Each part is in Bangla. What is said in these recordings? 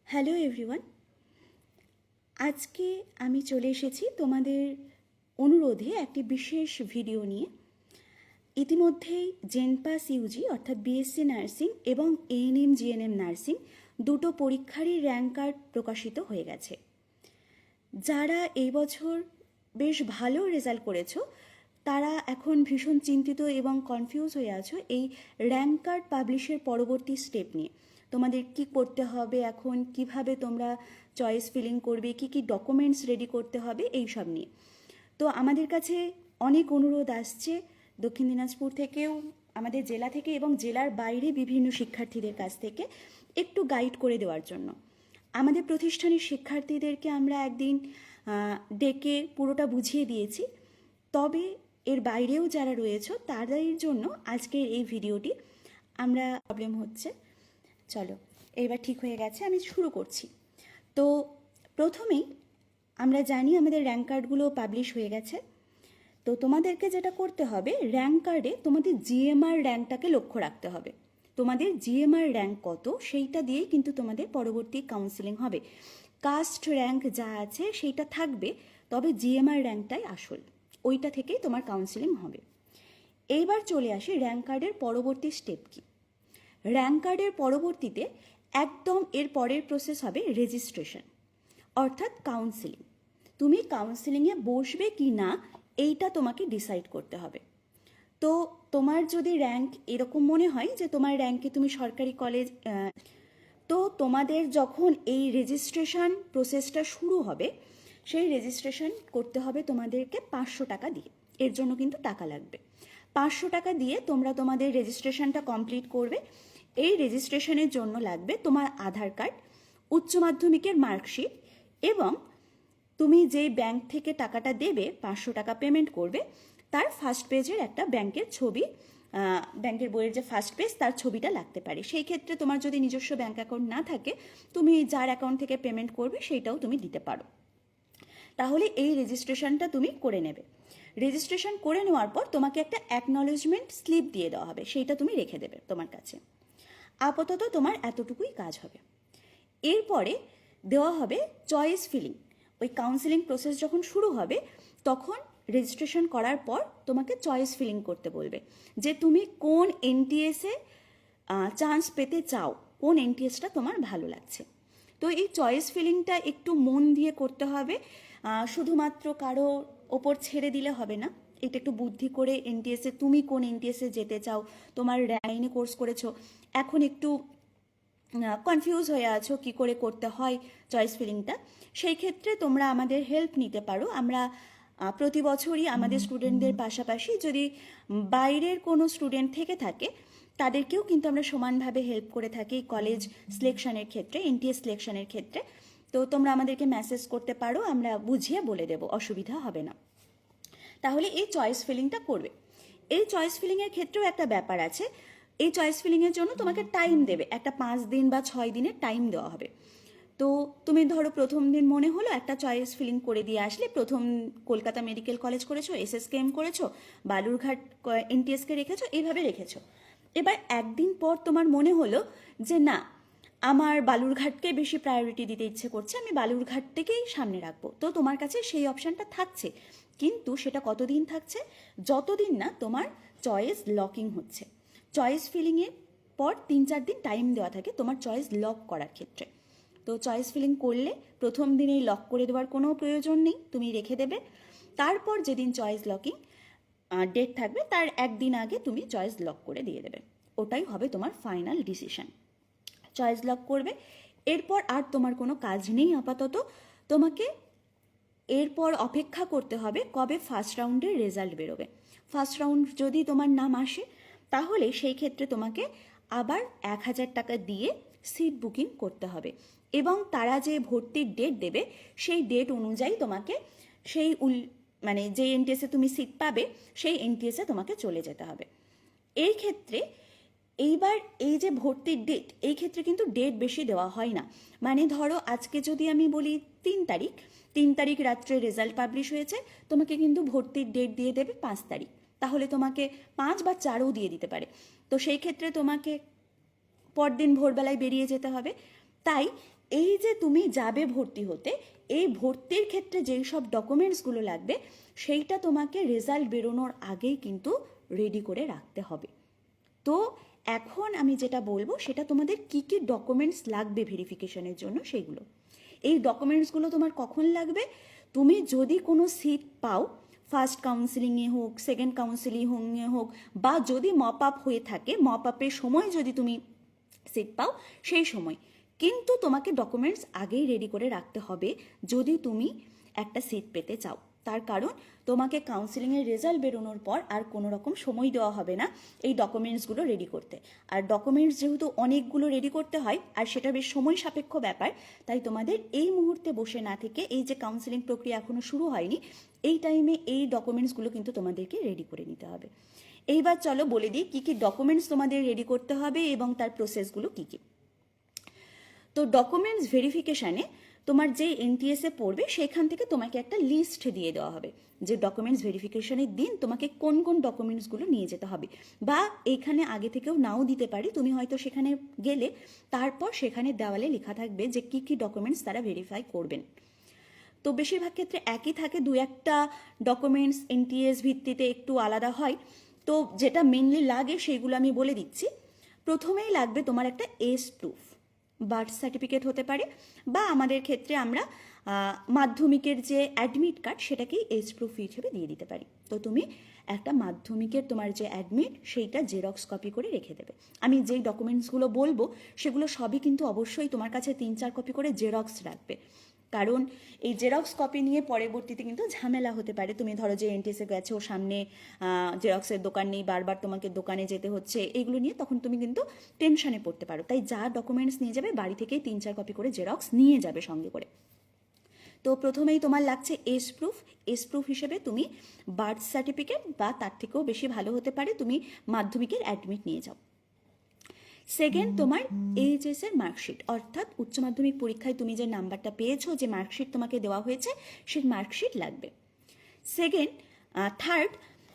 হ্যালো এভরিওয়ান, আজকে আমি চলে এসেছি তোমাদের অনুরোধে একটি বিশেষ ভিডিও নিয়ে। ইতিমধ্যেই জেনপাস ইউজি অর্থাৎ বিএসসি নার্সিং এবং এএনএম জিএনএম নার্সিং দুটো পরীক্ষারই র্যাঙ্ক কার্ড প্রকাশিত হয়ে গেছে। যারা এই বছর বেশ ভালো রেজাল্ট করেছো তারা এখন ভীষণ চিন্তিত এবং কনফিউজ হয়ে আছো এই র্যাঙ্ক কার্ড পাবলিশের পরবর্তী স্টেপ নিয়ে। তোমাদের কি করতে হবে, এখন কিভাবে তোমরা চয়েস ফিলিং করবে, কি কি ডকুমেন্টস রেডি করতে হবে, এই সব নিয়ে। তো আমাদের কাছে অনেক অনুরোধ আসছে দক্ষিণ দিনাজপুর থেকেও, আমাদের জেলা থেকে এবং জেলার বাইরে বিভিন্ন শিক্ষার্থীদের কাছ থেকে একটু গাইড করে দেওয়ার জন্য। আমাদের প্রতিষ্ঠানের শিক্ষার্থীদেরকে আমরা একদিন ডেকে পুরোটা বুঝিয়ে দিয়েছি, তবে এর বাইরেও যারা রয়েছে তাদের জন্য আজকের এই ভিডিওটি। আমরা প্রবলেম হচ্ছে, চলো এবার ঠিক হয়ে গেছে, আমি শুরু করছি। তো প্রথমেই আমরা জানি আমাদের র্যাঙ্ক কার্ডগুলো পাবলিশ হয়ে গেছে। তো তোমাদেরকে যেটা করতে হবে, র্যাঙ্ক কার্ডে তোমাদের জিএমআর র্যাঙ্কটাকে লক্ষ্য রাখতে হবে। তোমাদের জিএমআর র্যাঙ্ক কত সেইটা দিয়েই কিন্তু তোমাদের পরবর্তী কাউন্সিলিং হবে। কাস্ট র্যাঙ্ক যা আছে সেইটা থাকবে, তবে জিএমআর র্যাঙ্কটাই আসল, ওইটা থেকেই তোমার কাউন্সিলিং হবে। এইবার চলে আসি র্যাঙ্ক কার্ডের পরবর্তী স্টেপ কি। র্যাঙ্ক কার্ডের পরবর্তীতে একদম এর পরের প্রসেস হবে রেজিস্ট্রেশন অর্থাৎ কাউন্সিলিং। তুমি কাউন্সিলিংয়ে বসবে কি না এইটা তোমাকে ডিসাইড করতে হবে। তো তোমার যদি র্যাঙ্ক এরকম মনে হয় যে তোমার র্যাঙ্কে তুমি সরকারি কলেজ, তো তোমাদের যখন এই রেজিস্ট্রেশন প্রসেসটা শুরু হবে, সেই রেজিস্ট্রেশন করতে হবে তোমাদেরকে 500 টাকা দিয়ে। এর জন্য কিন্তু টাকা লাগবে। 500 টাকা দিয়ে তোমরা তোমাদের রেজিস্ট্রেশনটা কমপ্লিট করবে। এই রেজিস্ট্রেশনের জন্য লাগবে তোমার আধার কার্ড, উচ্চ মাধ্যমিকের মার্কশিট, এবং তুমি যেই ব্যাংক থেকে টাকাটা দেবে, 500 টাকা পেমেন্ট করবে, তার ফার্স্ট পেজের একটা ব্যাংকের ছবি, ব্যাংকের বইয়ের যে ফার্স্ট পেজ তার ছবিটা লাগতে পারে। সেই ক্ষেত্রে তোমার যদি নিজস্ব ব্যাংক অ্যাকাউন্ট না থাকে, তুমি যার অ্যাকাউন্ট থেকে পেমেন্ট করবে সেইটাও তুমি দিতে পারো। তাহলে এই রেজিস্ট্রেশনটা তুমি করে নেবে। রেজিস্ট্রেশন করে নেওয়ার পর তোমাকে একটা অ্যাকনলেজমেন্ট স্লিপ দিয়ে দেওয়া হবে, সেইটা তুমি রেখে দেবে তোমার কাছে। আপাতত তোমার এতটুকুই কাজ হবে। এরপরে দেওয়া হবে চয়েস ফিলিং। ওই কাউন্সিলিং প্রসেস যখন শুরু হবে তখন রেজিস্ট্রেশন করার পর তোমাকে চয়েস ফিলিং করতে বলবে যে তুমি কোন এনটিএসে চান্স পেতে চাও, কোন এনটিএসটা তোমার ভালো লাগছে। তো এই চয়েস ফিলিংটা একটু মন দিয়ে করতে হবে, শুধুমাত্র কারো ওপর ছেড়ে দিলে হবে না। এটা একটু বুদ্ধি করে এনটিএসে তুমি কোন এনটিএসে যেতে চাও, তোমার লাইনে কোর্স করেছো, এখন একটু কনফিউজ হয়ে আছো কি করে করতে হয় চয়েস ফিলিংটা, সেই ক্ষেত্রে তোমরা আমাদের হেল্প নিতে পারো। আমরা প্রতি বছরই আমাদের স্টুডেন্টদের পাশাপাশি যদি বাইরের কোনো স্টুডেন্ট থেকে থাকে তাদেরকেও কিন্তু আমরা সমানভাবে হেল্প করে থাকি কলেজ সিলেকশনের ক্ষেত্রে, এনটিএস সিলেকশনের ক্ষেত্রে। তো তোমরা আমাদেরকে মেসেজ করতে পারো, আমরা বুঝিয়ে বলে দেব, অসুবিধা হবে না। তাহলে এই চয়েস ফিলিংটা করবে। এই চয়েস ফিলিংয়ের ক্ষেত্রেও একটা ব্যাপার আছে। এই চয়েস ফিলিংয়ের জন্য তোমাকে টাইম দেবে, একটা 5 দিন বা 6 দিনের টাইম দেওয়া হবে। তো তুমি ধরো প্রথম দিন মনে হলো একটা চয়েস ফিলিং করে দিয়ে আসলে, প্রথম কলকাতা মেডিকেল কলেজ করেছো, এসএসকেএম করেছো, বালুরঘাট এনটিএসকে রেখেছো, এইভাবে রেখেছো। এবার একদিন পর তোমার মনে হলো যে না, আমার বালুরঘাটকে বেশি প্রায়োরিটি দিতে ইচ্ছে করছে, আমি বালুরঘাটটাকেই সামনে রাখবো। তো তোমার কাছে সেই অপশানটা থাকছে, কিন্তু সেটা কতদিন থাকছে? যতদিন না তোমার চয়েস লকিং হচ্ছে। চয়েস ফিলিংয়ের পর 3-4 দিন টাইম দেওয়া থাকে তোমার চয়েস লক করার ক্ষেত্রে। তো চয়েস ফিলিং করলে প্রথম দিনেই লক করে দেওয়ার কোনো প্রয়োজন নেই, তুমি রেখে দেবে। তারপর যেদিন চয়েস লকিং ডেট থাকবে তার একদিন আগে তুমি চয়েস লক করে দিয়ে দেবে, ওটাই হবে তোমার ফাইনাল ডিসিশন। চয়েস লক করবে, এরপর আর তোমার কোনো কাজ নেই আপাতত। তোমাকে এরপর অপেক্ষা করতে হবে কবে ফার্স্ট রাউন্ডের রেজাল্ট বেরোবে। ফার্স্ট রাউন্ড যদি তোমার নাম আসে তাহলে সেই ক্ষেত্রে তোমাকে আবার 1000 টাকা দিয়ে সিট বুকিং করতে হবে, এবং তারা যে ভর্তির ডেট দেবে সেই ডেট অনুযায়ী তোমাকে সেই মানে যে এনটিএসে তুমি সিট পাবে সেই এনটিএসে তোমাকে চলে যেতে হবে। এই ক্ষেত্রে এইবার এই যে ভর্তির ডেট, এই ক্ষেত্রে কিন্তু ডেট বেশি দেওয়া হয় না। মানে ধরো আজকে যদি আমি বলি 3 তারিখ রাত্রে রেজাল্ট পাবলিশ হয়েছে, তোমাকে কিন্তু ভর্তির ডেট দিয়ে দেবে 5 তারিখ, তাহলে তোমাকে 5 বা 4ও দিয়ে দিতে পারে। তো সেই ক্ষেত্রে তোমাকে পরদিন ভোরবেলায় বেরিয়ে যেতে হবে। তাই এই যে তুমি যাবে ভর্তি হতে, এই ভর্তির ক্ষেত্রে যেই সব ডকুমেন্টসগুলো লাগবে সেইটা তোমাকে রেজাল্ট বেরোনোর আগেই কিন্তু রেডি করে রাখতে হবে। তো এখন আমি যেটা বলবো সেটা তোমাদের কি কি ডকুমেন্টস লাগবে ভেরিফিকেশনের জন্য সেইগুলো। এই ডকুমেন্টসগুলো তোমার কখন লাগবে? তুমি যদি কোনো সিট পাও, ফার্স্ট কাউন্সিলিংয়ে হোক, সেকেন্ড কাউন্সিলিংয়ে হোক, বা যদি মপ আপ হয়ে থাকে, মপ আপের সময় যদি তুমি সিট পাও সেই সময় কিন্তু তোমাকে ডকুমেন্টস আগেই রেডি করে রাখতে হবে যদি তুমি একটা সিট পেতে চাও। তার কারণ তোমাকে কাউন্সিলিংয়ের রেজাল্ট বেরোনোর পর আর কোনো রকম সময় দেওয়া হবে না এই ডকুমেন্টসগুলো রেডি করতে। আর ডকুমেন্টস যেহেতু অনেকগুলো রেডি করতে হয় আর সেটা বেশ সময় সাপেক্ষ ব্যাপার, তাই তোমাদের এই মুহূর্তে বসে না থেকে, এই যে কাউন্সিলিং প্রক্রিয়া এখনও শুরু হয়নি, এই টাইমে এই ডকুমেন্টসগুলো কিন্তু তোমাদেরকে রেডি করে নিতে হবে। এইবার চলো বলে দিই কী কী ডকুমেন্টস তোমাদের রেডি করতে হবে এবং তার প্রসেসগুলো কী কী। তো ডকুমেন্টস ভেরিফিকেশানে তোমার যে এনটিএসে পড়বে সেখান থেকে তোমাকে একটা লিস্ট দিয়ে দেওয়া হবে যে ডকুমেন্টস ভেরিফিকেশনের দিন তোমাকে কোন কোন ডকুমেন্টসগুলো নিয়ে যেতে হবে, বা এইখানে আগে থেকেও নাও দিতে পারি, তুমি হয়তো সেখানে গেলে তারপর সেখানে দেওয়ালে লেখা থাকবে যে কী কী ডকুমেন্টস তারা ভেরিফাই করবেন। তো বেশিরভাগ ক্ষেত্রে একই থাকে, দু একটা ডকুমেন্টস এনটিএস ভিত্তিতে একটু আলাদা হয়। তো যেটা মেনলি লাগে সেইগুলো আমি বলে দিচ্ছি। প্রথমেই লাগবে তোমার একটা এজ প্রুফ, বার্থ সার্টিফিকেট হতে পারে, বা আমাদের ক্ষেত্রে আমরা মাধ্যমিকের যে অ্যাডমিট কার্ড সেটাকেই এজ প্রুফ হিসেবে দিয়ে দিতে পারি। তো তুমি একটা মাধ্যমিকের তোমার যে অ্যাডমিট সেইটা জেরক্স কপি করে রেখে দেবে। আমি যেই ডকুমেন্টসগুলো বলবো সেগুলো সবই কিন্তু অবশ্যই তোমার কাছে 3-4 কপি করে জেরক্স রাখবে, কারণ এই জেরক্স কপি নিয়ে পরবর্তীতে কিন্তু ঝামেলা হতে পারে। তুমি ধরো যে এনটিএসে গেছো, সামনে জেরক্সের দোকান নেই, বারবার তোমাকে দোকানে যেতে হচ্ছে, এগুলো নিয়ে তখন তুমি কিন্তু টেনশনে পড়তে পারো। তাই যা ডকুমেন্টস নিয়ে যাবে বাড়ি থেকেই 3-4 কপি করে জেরক্স নিয়ে যাবে সঙ্গে করে। তো প্রথমেই তোমার লাগছে এজ প্রুফ। এজ প্রুফ হিসেবে তুমি বার্থ সার্টিফিকেট, বা তার থেকেও বেশি ভালো হতে পারে তুমি মাধ্যমিকের অ্যাডমিট নিয়ে যাও। সেকেন্ড, তোমার এইচএস এর মার্কশিট, অর্থাৎ উচ্চ মাধ্যমিক পরীক্ষায় তুমি যে নাম্বারটা পেয়েছো, যে মার্কশিট তোমাকে দেওয়া হয়েছে সেই মার্কশিট লাগবে। সেকেন্ড, থার্ড,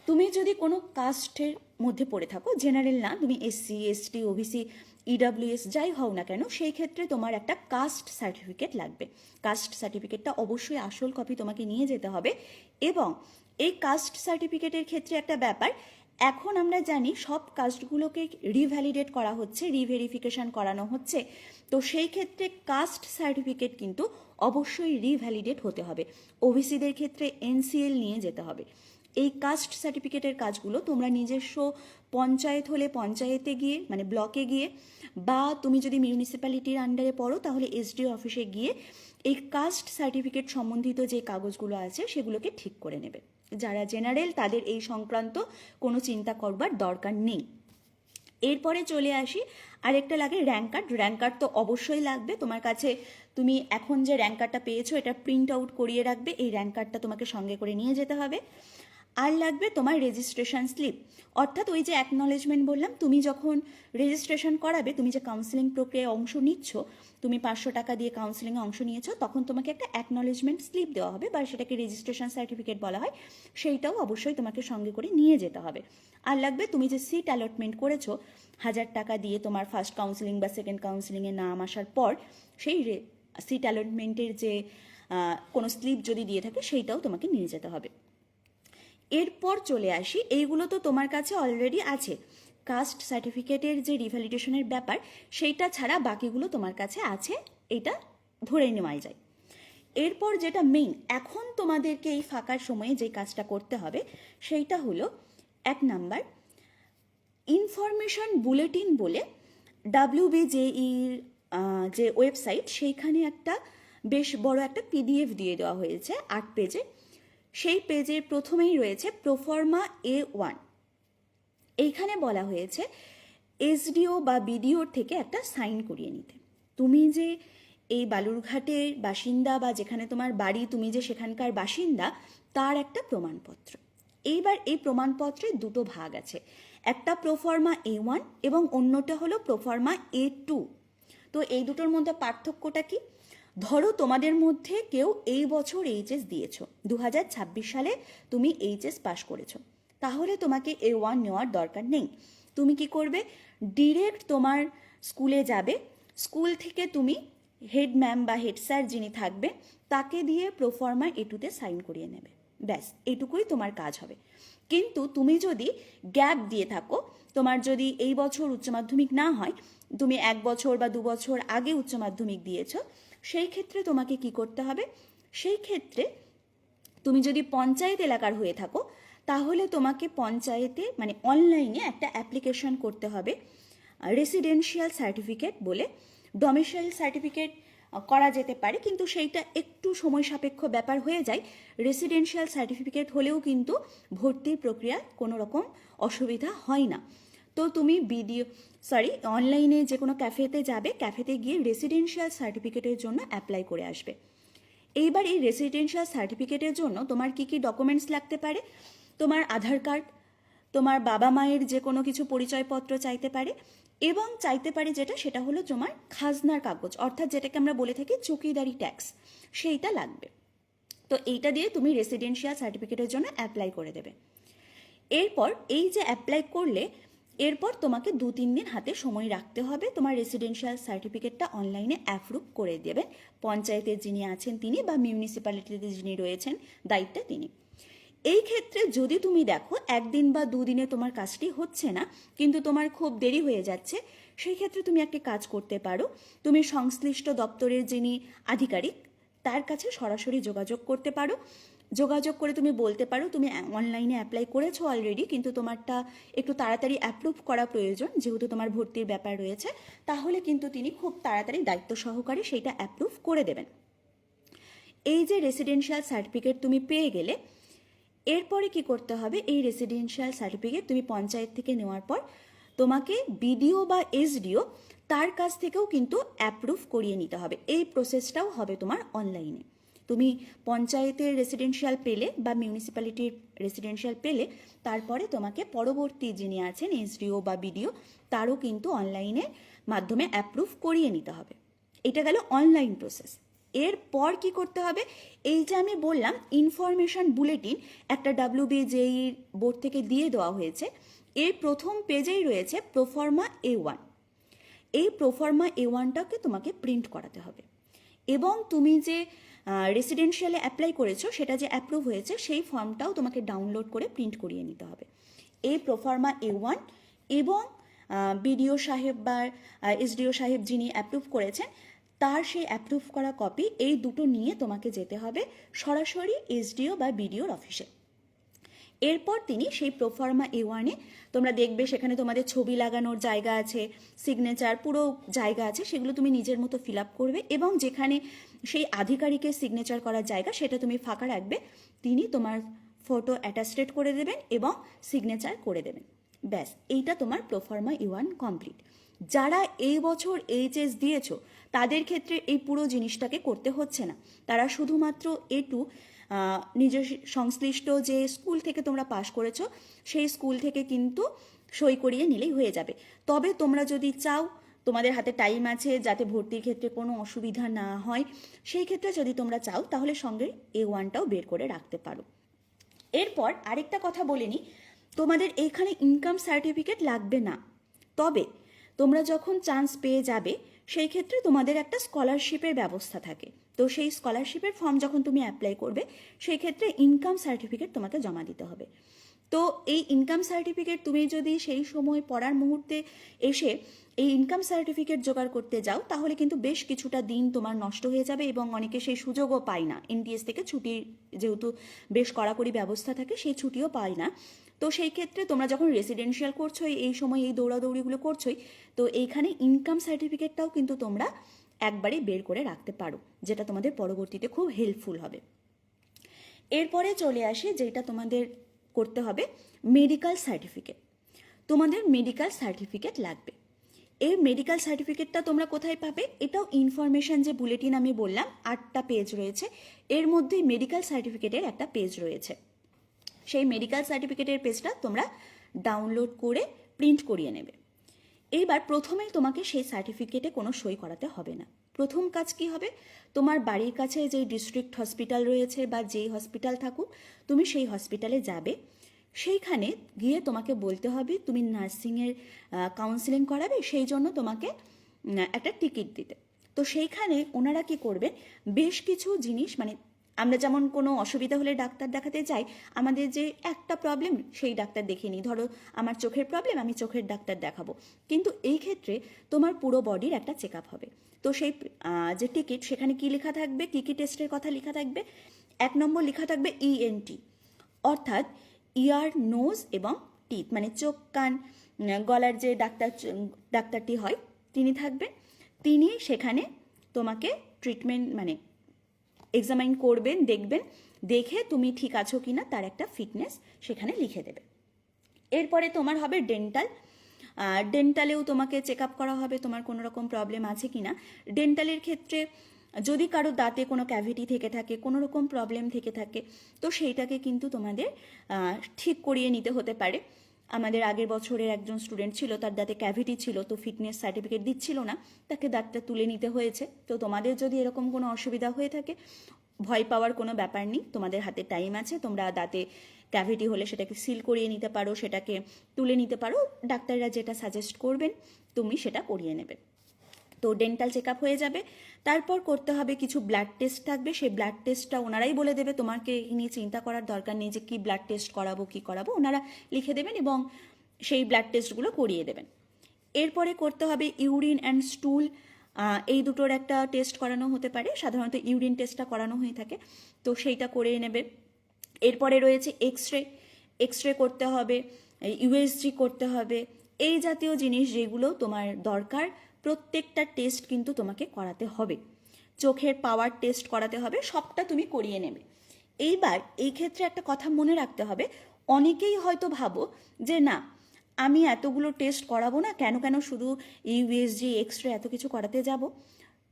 তুমি যদি কোনো কাস্টের মধ্যে পড়ে থাকো, জেনারেল না, তুমি এসসি, এসটি, ওবিসি, ইডাব্লিউএস যাই হও না কেন, সেই ক্ষেত্রে তোমার একটা কাস্ট সার্টিফিকেট লাগবে। কাস্ট সার্টিফিকেটটা অবশ্যই আসল কপি তোমাকে নিয়ে যেতে হবে। এবং এই কাস্ট সার্টিফিকেটের ক্ষেত্রে একটা ব্যাপার, এখন আমরা জানি সব কাস্টগুলোকে রিভ্যালিডেট করা হচ্ছে, রিভেরিফিকেশন করানো হচ্ছে। তো সেই ক্ষেত্রে কাস্ট সার্টিফিকেট কিন্তু অবশ্যই রিভ্যালিডেট হতে হবে। ওবিসিদের ক্ষেত্রে এনসিএল নিয়ে যেতে হবে। এই কাস্ট সার্টিফিকেটের কাজগুলো তোমরা নিজস্ব পঞ্চায়েত হলে পঞ্চায়েতে গিয়ে, মানে ব্লকে গিয়ে, বা তুমি যদি মিউনিসিপ্যালিটির আন্ডারে পড়ো তাহলে এসডিও অফিসে গিয়ে এই কাস্ট সার্টিফিকেট সম্বন্ধিত যে কাগজগুলো আছে সেগুলোকে ঠিক করে নেবে। যারা জেনারেল তাদের এই সংক্রান্ত কোনো চিন্তা করবার দরকার নেই। এরপরে চলে আসি, আরেকটা লাগে র্যাঙ্ক কার্ড। র্যাঙ্ক কার্ড তো অবশ্যই লাগবে তোমার কাছে। তুমি এখন যে র্যাঙ্ক কার্ডটা পেয়েছো এটা প্রিন্ট আউট করিয়ে রাখবে, এই র্যাঙ্ক কার্ডটা তোমাকে সঙ্গে করে নিয়ে যেতে হবে। আর লাগবে তোমার রেজিস্ট্রেশন স্লিপ, অর্থাৎ ওই যে অ্যাকনলেজমেন্ট বললাম, তুমি যখন রেজিস্ট্রেশন করাবে, তুমি যে কাউন্সিলিং প্রক্রিয়ায় অংশ নিচ্ছ, তুমি 500 টাকা দিয়ে কাউন্সিলিংয়ে অংশ নিয়েছো, তখন তোমাকে একটা অ্যাকনলেজমেন্ট স্লিপ দেওয়া হবে, বা সেটাকে রেজিস্ট্রেশন সার্টিফিকেট বলা হয়, সেইটাও অবশ্যই তোমাকে সঙ্গে করে নিয়ে যেতে হবে। আর লাগবে তুমি যে সিট অ্যালটমেন্ট করেছো 1000 টাকা দিয়ে তোমার ফার্স্ট কাউন্সিলিং বা সেকেন্ড কাউন্সিলিংয়ে নাম আসার পর, সেই সিট অ্যালটমেন্টের যে কোনো স্লিপ যদি দিয়ে থাকে সেইটাও তোমাকে নিয়ে যেতে হবে। এরপর চলে আসি, এইগুলো তো তোমার কাছে অলরেডি আছে, কাস্ট সার্টিফিকেটের যে রিভ্যালিডেশনের ব্যাপার সেইটা ছাড়া বাকিগুলো তোমার কাছে আছে, এটা ধরে নেওয়াই যায়। এরপর যেটা মেইন, এখন তোমাদেরকে এই ফাঁকার সময়ে যে কাজটা করতে হবে সেইটা হলো 1 নাম্বার, ইনফরমেশন বুলেটিন বলে WBJEর যে ওয়েবসাইট, সেইখানে একটা বেশ বড় একটা পিডিএফ দিয়ে দেওয়া হয়েছে 8 পেজে। সেই পেজের প্রথমেই রয়েছে প্রোফর্মা A1। এইখানে বলা হয়েছে এসডিও বা বিডিওর থেকে একটা সাইন করিয়ে নিতে। তুমি যে এই বালুরঘাটের বাসিন্দা, বা যেখানে তোমার বাড়ি, তুমি যে সেখানকার বাসিন্দা, তার একটা প্রমাণপত্র। এইবার এই প্রমাণপত্রের দুটো ভাগ আছে, একটা প্রোফর্মা A1 এবং অন্যটা হলো প্রোফর্মা A2। তো এই দুটোর মধ্যে পার্থক্যটা কি? ধরো তোমাদের মধ্যে কেউ এই বছর এইচএস দিয়েছো, 2026 সালে তুমি এইচএস পাশ করেছো, তাহলে তোমাকে A1 নেওয়ার দরকার নেই। তুমি কি করবে, ডিরেক্ট তোমার স্কুলে যাবে, স্কুল থেকে তুমি হেড ম্যাম বা হেড স্যার যিনি থাকবে তাকে দিয়ে প্রোফর্মা এটুতে সাইন করিয়ে নেবে। ব্যাস এটুকুই তোমার কাজ হবে। কিন্তু তুমি যদি গ্যাপ দিয়ে থাকো, তোমার যদি এই বছর উচ্চ মাধ্যমিক না হয়, তুমি 1 বছর বা 2 বছর আগে উচ্চ মাধ্যমিক দিয়েছ, সেই ক্ষেত্রে তোমাকে কি করতে হবে? সেই ক্ষেত্রে তুমি যদি পঞ্চায়েত এলাকার হয়ে থাকো, তাহলে তোমাকে পঞ্চায়েতে মানে অনলাইনে একটা অ্যাপ্লিকেশন করতে হবে রেসিডেন্সিয়াল সার্টিফিকেট বলে। ডমিসাইল সার্টিফিকেট করা যেতে পারে, কিন্তু সেইটা একটু সময় সাপেক্ষ ব্যাপার হয়ে যায়। রেসিডেন্সিয়াল সার্টিফিকেট হলেও কিন্তু ভর্তির প্রক্রিয়ায় কোনো রকম অসুবিধা হয় না। তো তুমি অনলাইনে যে কোনো ক্যাফেতে যাবে, ক্যাফেতে গিয়ে রেসিডেন্সিয়াল সার্টিফিকেটের জন্য অ্যাপ্লাই করে আসবে। এইবার এই রেসিডেন্সিয়াল সার্টিফিকেটের জন্য তোমার কি কি ডকুমেন্টস লাগতে পারে? তোমার আধার কার্ড, তোমার বাবা মায়ের যে কোনো কিছু পরিচয়পত্র চাইতে পারে, এবং চাইতে পারে যেটা সেটা হলো তোমার খাজনার কাগজ, অর্থাৎ যেটাকে আমরা বলে থাকি চৌকিদারি ট্যাক্স, সেইটা লাগবে। তো এইটা দিয়ে তুমি রেসিডেন্সিয়াল সার্টিফিকেটের জন্য অ্যাপ্লাই করে দেবে। এরপর এই যে অ্যাপ্লাই করলে, এরপর তোমাকে 2-3 দিন হাতে সময় রাখতে হবে তোমার রেসিডেন্সিয়াল সার্টিফিকেটটা অনলাইনে অ্যাপ্রুভ করে দেবেন পঞ্চায়েতের যিনি আছেন তিনি, বা মিউনিসিপ্যালিটিতে যিনি রয়েছেন দায়িত্বে তিনি। এই ক্ষেত্রে যদি তুমি দেখো 1 দিন বা 2 দিনে তোমার কাজটি হচ্ছে না, কিন্তু তোমার খুব দেরি হয়ে যাচ্ছে, সেই ক্ষেত্রে তুমি একটি কাজ করতে পারো। তুমি সংশ্লিষ্ট দপ্তরের যিনি আধিকারিক তার কাছে সরাসরি যোগাযোগ করতে পারো। যোগাযোগ করে তুমি বলতে পারো তুমি অনলাইনে অ্যাপ্লাই করেছো অলরেডি, কিন্তু তোমারটা একটু তাড়াতাড়ি অ্যাপ্রুভ করা প্রয়োজন, যেহেতু তোমার ভর্তির ব্যাপার রয়েছে। তাহলে কিন্তু তিনি খুব তাড়াতাড়ি দায়িত্ব সহকারে সেইটা অ্যাপ্রুভ করে দেবেন। এই যে রেসিডেন্সিয়াল সার্টিফিকেট তুমি পেয়ে গেলে, এরপরে কি করতে হবে? এই রেসিডেন্সিয়াল সার্টিফিকেট তুমি পঞ্চায়েত থেকে নেওয়ার পর তোমাকে বিডিও বা এসডিও তার কাছ থেকেও কিন্তু অ্যাপ্রুভ করিয়ে নিতে হবে। এই প্রসেসটাও হবে তোমার অনলাইনে। তুমি পঞ্চায়েতের রেসিডেন্সিয়াল পেলে বা মিউনিসিপ্যালিটির রেসিডেন্সিয়াল পেলে, তারপরে তোমাকে পরবর্তী যিনি আছেন এসডিও বা বিডিও তারও কিন্তু অনলাইনের মাধ্যমে অ্যাপ্রুভ করিয়ে নিতে হবে। এটা গেল অনলাইন প্রসেস। এরপর কি করতে হবে? এই যে আমি বললাম ইনফরমেশন বুলেটিন একটা WBJE বোর্ড থেকে দিয়ে দেওয়া হয়েছে, এর প্রথম পেজেই রয়েছে প্রোফর্মা A1। এই প্রোফর্মা A1টাকে তোমাকে প্রিন্ট করাতে হবে, এবং তুমি যে রেসিডেন্সিয়ালে অ্যাপ্লাই করেছো সেটা যে অ্যাপ্রুভ হয়েছে সেই ফর্মটাও তোমাকে ডাউনলোড করে প্রিন্ট করিয়ে নিতে হবে। এই প্রোফর্মা A1 এবং বিডিও সাহেব বা এসডিও সাহেব যিনি অ্যাপ্রুভ করেছেন তার সেই অ্যাপ্রুভ করা কপি, এই দুটো নিয়ে তোমাকে যেতে হবে সরাসরি এসডিও বা বিডিওর অফিসে। এরপর তিনি সেই প্রোফর্মা A1-এ তোমরা দেখবে সেখানে তোমাদের ছবি লাগানোর জায়গা আছে, সিগনেচার পুরো জায়গা আছে, সেগুলো তুমি নিজের মতো ফিল আপ করবে, এবং যেখানে সেই আধিকারিকের সিগনেচার করার জায়গা সেটা তুমি ফাঁকা রাখবে। তিনি তোমার ফটো অ্যাটাস্টেড করে দেবেন এবং সিগনেচার করে দেবেন। ব্যাস, এইটা তোমার প্রোফর্মা A1 কমপ্লিট। যারা এই বছর এইচএস দিয়েছো তাদের ক্ষেত্রে এই পুরো জিনিসটাকে করতে হচ্ছে না। তারা শুধুমাত্র এটু নিজের সংশ্লিষ্ট যে স্কুল থেকে তোমরা পাশ করেছো সেই স্কুল থেকে কিন্তু সই করিয়ে নিলেই হয়ে যাবে। তবে তোমরা যদি চাও, তোমাদের হাতে টাইম আছে যাতে ভর্তির ক্ষেত্রে কোনো অসুবিধা না হয়, সেই ক্ষেত্রে যদি তোমরা চাও তাহলে সঙ্গে A1টাও বের করে রাখতে পারো। এরপর আরেকটা কথা বলে নিই, তোমাদের এইখানে ইনকাম সার্টিফিকেট লাগবে না। তবে তোমরা যখন চান্স পেয়ে যাবে সেই ক্ষেত্রে তোমাদের একটা স্কলারশিপের ব্যবস্থা থাকে। তো সেই স্কলারশিপের ফর্ম যখন তুমি অ্যাপ্লাই করবে সেই ক্ষেত্রে ইনকাম সার্টিফিকেট তোমাকে জমা দিতে হবে। তো এই ইনকাম সার্টিফিকেট তুমি যদি সেই সময় পড়ার মুহূর্তে এসে এই ইনকাম সার্টিফিকেট জোগাড় করতে যাও তাহলে কিন্তু বেশ কিছুটা দিন তোমার নষ্ট হয়ে যাবে, এবং অনেকে সেই সুযোগও পায় না। NTS থেকে ছুটির যেহেতু বেশ কড়াকড়ি ব্যবস্থা থাকে, সেই ছুটিও পায় না। তো সেই ক্ষেত্রে তোমরা যখন রেসিডেন্সিয়াল করছোই, এই সময় এই দৌড়াদৌড়িগুলো করছোই, তো এইখানে ইনকাম সার্টিফিকেটটাও কিন্তু তোমরা একবারে বের করে রাখতে পারো, যেটা তোমাদের পরবর্তীতে খুব হেল্পফুল হবে। এরপরে চলে আসে যেটা তোমাদের করতে হবে, মেডিকেল সার্টিফিকেট। তোমাদের মেডিকেল সার্টিফিকেট লাগবে। এই মেডিকেল সার্টিফিকেটটা তোমরা কোথায় পাবে? এটাও ইনফরমেশন যে বুলেটিন আমি বললাম 8টা পেজ রয়েছে, এর মধ্যেই মেডিকেল সার্টিফিকেটের একটা পেজ রয়েছে। সেই মেডিকেল সার্টিফিকেটের পেজটা তোমরা ডাউনলোড করে প্রিন্ট করিয়ে নেবে। এইবার প্রথমেই তোমাকে সেই সার্টিফিকেটে কোনো সই করাতে হবে না। প্রথম কাজ কি হবে? তোমার বাড়ির কাছে যে ডিস্ট্রিক্ট হসপিটাল রয়েছে বা যেই হসপিটাল থাকুক, তুমি সেই হসপিটালে যাবে। সেইখানে গিয়ে তোমাকে বলতে হবে তুমি নার্সিংয়ের কাউন্সিলিং করাবে, সেই জন্য তোমাকে একটা টিকিট দিতে। তো সেইখানে ওনারা কি করবেন, বেশ কিছু জিনিস মানে আমরা যেমন কোনো অসুবিধা হলে ডাক্তার দেখাতে যাই, আমাদের যে একটা প্রবলেম সেই ডাক্তার দেখিয়ে নিই, ধরো আমার চোখের প্রবলেম, আমি চোখের ডাক্তার দেখাবো, কিন্তু এই ক্ষেত্রে তোমার পুরো বডির একটা চেক আপ হবে। তো সেই যে টিকিট, সেখানে কি লেখা থাকবে, কী কী টেস্টের কথা লেখা থাকবে, 1 নম্বর লেখা থাকবে ইএনটি, অর্থাৎ ইয়ার, নোজ এবং টিথ, মানে চোখ কান গলার যে ডাক্তারটি হয় তিনি থাকবেন। তিনি সেখানে তোমাকে ট্রিটমেন্ট মানে এক্সামাইন করবেন, দেখবেন, দেখে তুমি ঠিক আছো কিনা তার একটা ফিটনেস সেখানে লিখে দেবে। এরপরে তোমার হবে ডেন্টাল। ডেন্টালেও তোমাকে চেক আপ করা হবে তোমার কোনো রকম প্রবলেম আছে কিনা। ডেন্টালের ক্ষেত্রে যদি কারো দাঁতে কোনো ক্যাভিটি থেকে থাকে, কোনো রকম প্রবলেম থেকে থাকে, তো সেইটাকে কিন্তু তোমাদের ঠিক করিয়ে নিতে হতে পারে। আমাদের আগের বছরের একজন স্টুডেন্ট ছিল, তার দাঁতে ক্যাভিটি ছিল, তো ফিটনেস সার্টিফিকেট দিচ্ছিল না, তাকে দাঁতটা তুলে নিতে হয়েছে। তো তোমাদের যদি এরকম কোনো অসুবিধা হয়ে থাকে, ভয় পাওয়ার কোনো ব্যাপার নেই, তোমাদের হাতে টাইম আছে, তোমরা দাঁতে ক্যাভিটি হলে সেটাকে সিল করিয়ে নিতে পারো, সেটাকে তুলে নিতে পারো, ডাক্তাররা যেটা সাজেস্ট করবেন তুমি সেটা করিয়ে নেবে। তো ডেন্টাল চেক আপ হয়ে যাবে। তারপর করতে হবে কিছু ব্লাড টেস্ট থাকবে, সেই ব্লাড টেস্টটা ওনারাই বলে দেবে, তোমাকে নিয়ে চিন্তা করার দরকার নেই যে কী ব্লাড টেস্ট করাবো কী করাবো, ওনারা লিখে দেবেন এবং সেই ব্লাড টেস্টগুলো করিয়ে দেবেন। এরপরে করতে হবে ইউরিন অ্যান্ড স্টুল, এই দুটোর একটা টেস্ট করানো হতে পারে, সাধারণত ইউরিন টেস্টটা করানো হয়ে থাকে, তো সেইটা করে নেবে। এরপরে রয়েছে এক্সরে, এক্সরে করতে হবে, ইউএসজি করতে হবে, এই জাতীয় জিনিস যেগুলো তোমার দরকার, প্রত্যেকটা টেস্ট কিন্তু তোমাকে করাতে হবে। চোখের পাওয়ার টেস্ট করাতে হবে, সবটা তুমি করিয়ে নেবে। এইবার এই ক্ষেত্রে একটা কথা মনে রাখতে হবে, অনেকেই হয়তো ভাবো যে না, আমি এতগুলো টেস্ট করাবো না, কেন কেন শুধু ইউএসজি, এক্সরে এত কিছু করাতে যাব।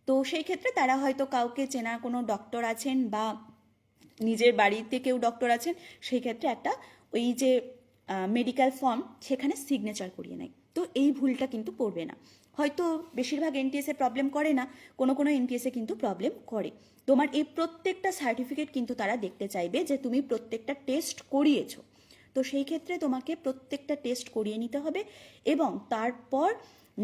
তো সেই ক্ষেত্রে তারা হয়তো কাউকে চেনা কোনো ডক্টর আছেন বা নিজের বাড়িতে কেউ ডক্টর আছেন, সেই ক্ষেত্রে একটা ওই যে মেডিকেল ফর্ম সেখানে সিগনেচার করিয়ে নেয়। তো এই ভুলটা কিন্তু করবে না। হয়তো বেশিরভাগ এনটিএসে প্রবলেম করে না, কোনো কোনো এনটিএসে কিন্তু প্রবলেম করে। তোমার এই প্রত্যেকটা সার্টিফিকেট কিন্তু তারা দেখতে চাইবে যে তুমি প্রত্যেকটা টেস্ট করিয়েছো। তো সেই ক্ষেত্রে তোমাকে প্রত্যেকটা টেস্ট করিয়ে নিতে হবে এবং তারপর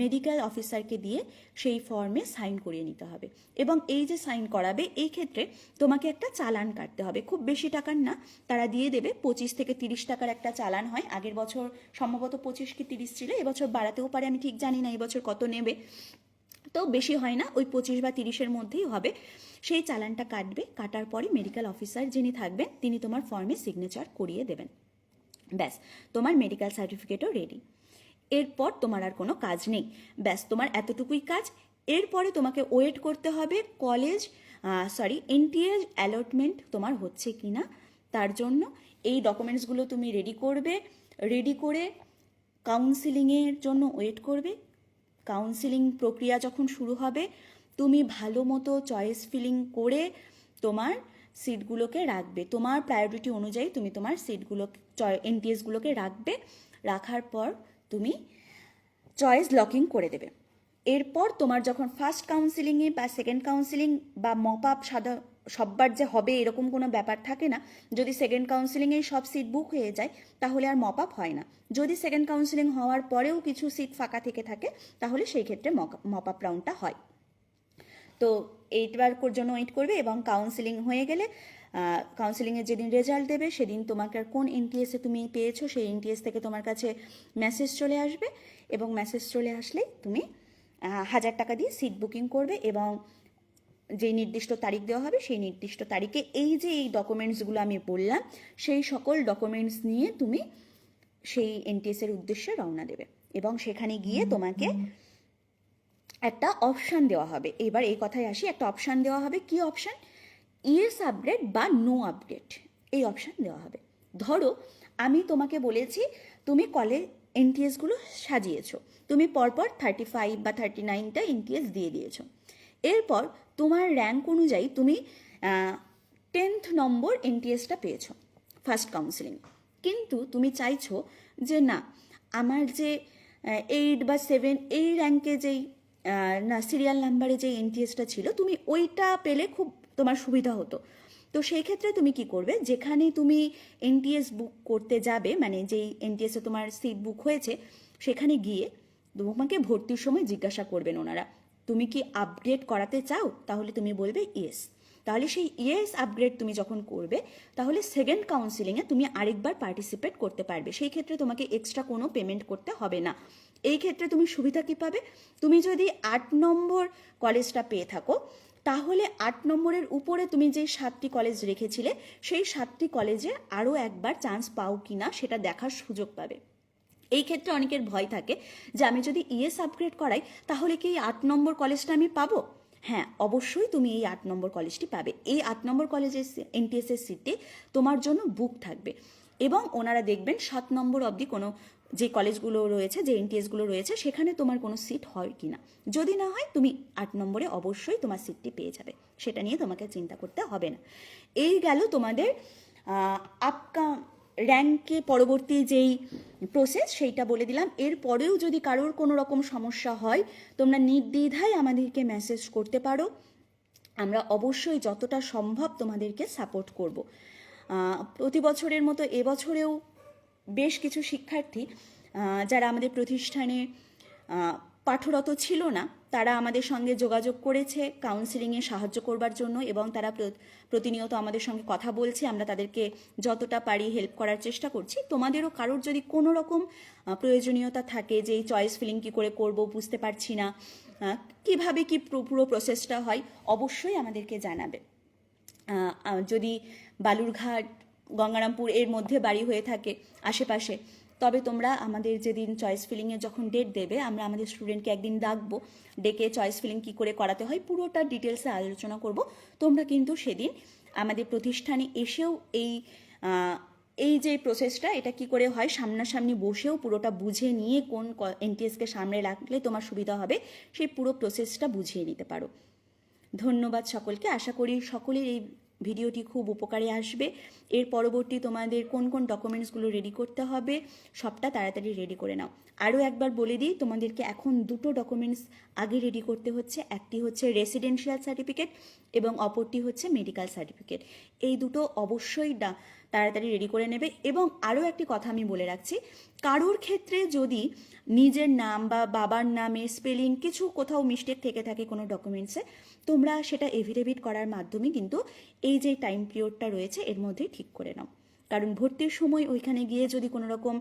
মেডিকেল অফিসারকে দিয়ে সেই ফর্মে সাইন করিয়ে নিতে হবে। এবং এই যে সাইন করাবে, এই ক্ষেত্রে তোমাকে একটা চালান কাটতে হবে, খুব বেশি টাকার না, তারা দিয়ে দেবে 25 থেকে 30 টাকার একটা চালান হয়। আগের বছর সম্ভবত 25 কি 30 ছিল, এবছর বাড়াতেও পারে, আমি ঠিক জানি না এবছর কত নেবে, তো বেশি হয় না, ওই 25 বা 30-এর মধ্যেই হবে। সেই চালানটা কাটবে, কাটার পরে মেডিকেল অফিসার যিনি থাকবেন তিনি তোমার ফর্মে সিগনেচার করিয়ে দেবেন। ব্যাস, তোমার মেডিকেল সার্টিফিকেটও রেডি। এরপর তোমার আর কোনো কাজ নেই, ব্যাস তোমার এতটুকুই কাজ। এরপরে তোমাকে ওয়েট করতে হবে কলেজ এনটিএ অ্যালটমেন্ট তোমার হচ্ছে কি না, তার জন্য এই ডকুমেন্টসগুলো তুমি রেডি করবে। রেডি করে কাউন্সিলিংয়ের জন্য ওয়েট করবে। কাউন্সিলিং প্রক্রিয়া যখন শুরু হবে, তুমি ভালো মতো চয়েস ফিলিং করে তোমার সিটগুলোকে রাখবে, তোমার প্রায়োরিটি অনুযায়ী তুমি তোমার সিটগুলো এনটিএসগুলোকে রাখবে। রাখার পর তুমি চয়েস লকিং করে দেবে। এরপর তোমার যখন ফার্স্ট কাউন্সিলিংয়ে বা সেকেন্ড কাউন্সিলিং বা মপ আপ সববার যে হবে এরকম কোনো ব্যাপার থাকে না। যদি সেকেন্ড কাউন্সিলিংয়েই সব সিট বুক হয়ে যায় তাহলে আর মপ আপ হয় না। যদি সেকেন্ড কাউন্সিলিং হওয়ার পরেও কিছু সিট ফাঁকা থেকে থাকে তাহলে সেই ক্ষেত্রে মপ আপ রাউন্ডটা হয়। তো এইবার জন্য ওয়েট করবে এবং কাউন্সিলিং হয়ে গেলে কাউন্সিলিংয়ের যেদিন রেজাল্ট দেবে সেদিন তোমাকে কোন এনটিএসে তুমি পেয়েছো সেই এনটিএস থেকে তোমার কাছে মেসেজ চলে আসবে এবং মেসেজ চলে আসলেই তুমি 1000 টাকা দিয়ে সিট বুকিং করবে এবং যেই নির্দিষ্ট তারিখ দেওয়া হবে সেই নির্দিষ্ট তারিখে এই যে এই ডকুমেন্টসগুলো আমি বললাম সেই সকল ডকুমেন্টস নিয়ে তুমি সেই এনটিএসের উদ্দেশ্যে রওনা দেবে এবং সেখানে গিয়ে তোমাকে একটা অপশান দেওয়া হবে। এবার এই কথায় আসি, একটা অপশান দেওয়া হবে। কি অপশান? ইয়েস আপডেট বা নো আপডেট, এই অপশান দেওয়া হবে। ধরো আমি তোমাকে বলেছি তুমি কলে এনটিএসগুলো সাজিয়েছো, তুমি পরপর 35 বা 39টা এনটিএস দিয়ে দিয়েছো। এরপর তোমার র্যাঙ্ক অনুযায়ী তুমি 10th নম্বর এনটিএসটা পেয়েছো ফার্স্ট কাউন্সিলিং, কিন্তু তুমি চাইছো যে না, আমার যে 8 বা 7 এই র্যাঙ্কে যেই না সিরিয়াল নাম্বারে যে এনটিএসটা ছিল তুমি ওইটা পেলে খুব তোমার সুবিধা হতো। তো সেই ক্ষেত্রে তুমি কি করবে, যেখানে তুমি এনটিএস বুক করতে যাবে, মানে যেই এনটিএসে তোমার সিট বুক হয়েছে সেখানে গিয়ে তোমাকে ভর্তির সময় জিজ্ঞাসা করবেন ওনারা তুমি কি আপগ্রেড করাতে চাও, তাহলে তুমি বলবে ইয়েস। তাহলে সেই ইয়েস আপগ্রেড তুমি যখন করবে, তাহলে সেকেন্ড কাউন্সিলিংয়ে তুমি আরেকবার পার্টিসিপেট করতে পারবে। সেই ক্ষেত্রে তোমাকে এক্সট্রা কোনো পেমেন্ট করতে হবে না। এই ক্ষেত্রে তুমি সুবিধা কী পাবে, তুমি যদি 8 নম্বর কলেজটা পেয়ে থাকো, তাহলে 8 নম্বরের উপরে তুমি যে 7টি কলেজ রেখেছিলে, সেই 7টি কলেজে আরও একবার চান্স পাও কি না সেটা দেখার সুযোগ পাবে। এই ক্ষেত্রে অনেকের ভয় থাকে যে আমি যদি ইএস আপগ্রেড করাই, তাহলে কি এই 8 নম্বর কলেজটা আমি পাবো? হ্যাঁ, অবশ্যই তুমি এই 8 নম্বর কলেজটি পাবে। এই 8 নম্বর কলেজের এনটিএসের সিটটি তোমার জন্য বুক থাকবে, এবং ওনারা দেখবেন 7 নম্বর অবধি কোনো যে কলেজগুলো রয়েছে, যে এনটিএসগুলো রয়েছে, সেখানে তোমার কোনো সিট হয় কি না। যদি না হয়, তুমি 8 নম্বরে অবশ্যই তোমার সিটটি পেয়ে যাবে, সেটা নিয়ে তোমাকে চিন্তা করতে হবে না। এই গেল তোমাদের র্যাঙ্কে পরবর্তী যেই প্রসেস, সেইটা বলে দিলাম। এরপরেও যদি কারোর কোনো রকম সমস্যা হয়, তোমরা নির্দ্বিধায় আমাদেরকে মেসেজ করতে পারো। আমরা অবশ্যই যতটা সম্ভব তোমাদেরকে সাপোর্ট করব। প্রতি বছরের মতো এবছরেও বেশ কিছু শিক্ষার্থী যারা আমাদের প্রতিষ্ঠানে পাঠরত ছিল না, তারা আমাদের সঙ্গে যোগাযোগ করেছে কাউন্সিলিংয়ে সাহায্য করবার জন্য, এবং তারা প্রতিনিয়ত আমাদের সঙ্গে কথা বলছে। আমরা তাদেরকে যতটা পারি হেল্প করার চেষ্টা করছি। তোমাদেরও কারোর যদি কোনো রকম প্রয়োজনীয়তা থাকে যে এই চয়েস ফিলিং কী করে করব, বুঝতে পারছি না, কিভাবে কি পুরো প্রসেসটা হয়, অবশ্যই আমাদেরকে জানাবে। যদি বালুরঘাট, গঙ্গারামপুর এর মধ্যে বাড়ি হয়ে থাকে আশেপাশে, তবে তোমরা আমাদের যেদিন চয়েস ফিলিংয়ে যখন ডেট দেবে, আমরা আমাদের স্টুডেন্টকে একদিন ডাকবো, ডেকে চয়েস ফিলিং কী করে করাতে হয় পুরোটা ডিটেলসে আলোচনা করব। তোমরা কিন্তু সেদিন আমাদের প্রতিষ্ঠানে এসেও এই যে প্রসেসটা, এটা কি করে হয়, সামনাসামনি বসেও পুরোটা বুঝে নিয়ে কোন এনটিএসকে সামনে রাখলে তোমার সুবিধা হবে, সেই পুরো প্রসেসটা বুঝিয়ে নিতে পারো। ধন্যবাদ সকলকে। আশা করি সকলের এই ভিডিওটি খুব উপকারে আসবে। এর পরবর্তী তোমাদের কোন কোন ডকুমেন্টসগুলো রেডি করতে হবে, সবটা তাড়াতাড়ি রেডি করে নাও। আরও একবার বলে দিই, তোমাদেরকে এখন দুটো ডকুমেন্টস আগে রেডি করতে হচ্ছে। একটি হচ্ছে রেসিডেন্সিয়াল সার্টিফিকেট এবং অপরটি হচ্ছে মেডিকেল সার্টিফিকেট। এই দুটো অবশ্যই তাড়াতাড়ি রেডি করে নেবে। এবং আরও একটি কথা আমি বলে রাখছি, কারোর ক্ষেত্রে যদি নিজের নাম বা বাবার নামের স্পেলিং কিছু কোথাও মিস্টেক থেকে থাকে কোনো ডকুমেন্টসে, তোমরা সেটা এফিডেভিট করার মাধ্যমে কিন্তু এই যে টাইম পিরিয়ডটা রয়েছে এর মধ্যেই ঠিক করে নাও। কারণ ভর্তির সময় ওইখানে গিয়ে যদি কোনো রকম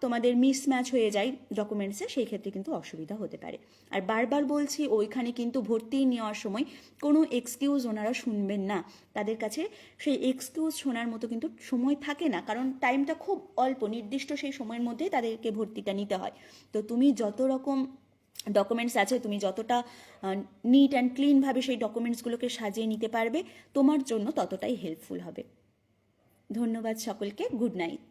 তোমাদের মিসম্যাচ হয়ে যায় ডকুমেন্টসে, সেই ক্ষেত্রে কিন্তু অসুবিধা হতে পারে। আর বারবার বলছি, ওইখানে কিন্তু ভর্তি নেওয়ার সময় কোনো এক্সকিউজ ওনারা শুনবেন না। তাদের কাছে সেই এক্সকিউজ শোনার মতো কিন্তু সময় থাকে না, কারণ টাইমটা খুব অল্প, নির্দিষ্ট সেই সময়ের মধ্যেই তাদেরকে ভর্তিটা নিতে হয়। তো তুমি যত রকম ডকুমেন্টস আছে, তুমি যতটা নিট অ্যান্ড ক্লিনভাবে সেই ডকুমেন্টসগুলোকে সাজিয়ে নিতে পারবে, তোমার জন্য ততটাই হেল্পফুল হবে। ধন্যবাদ সকলকে। Good night.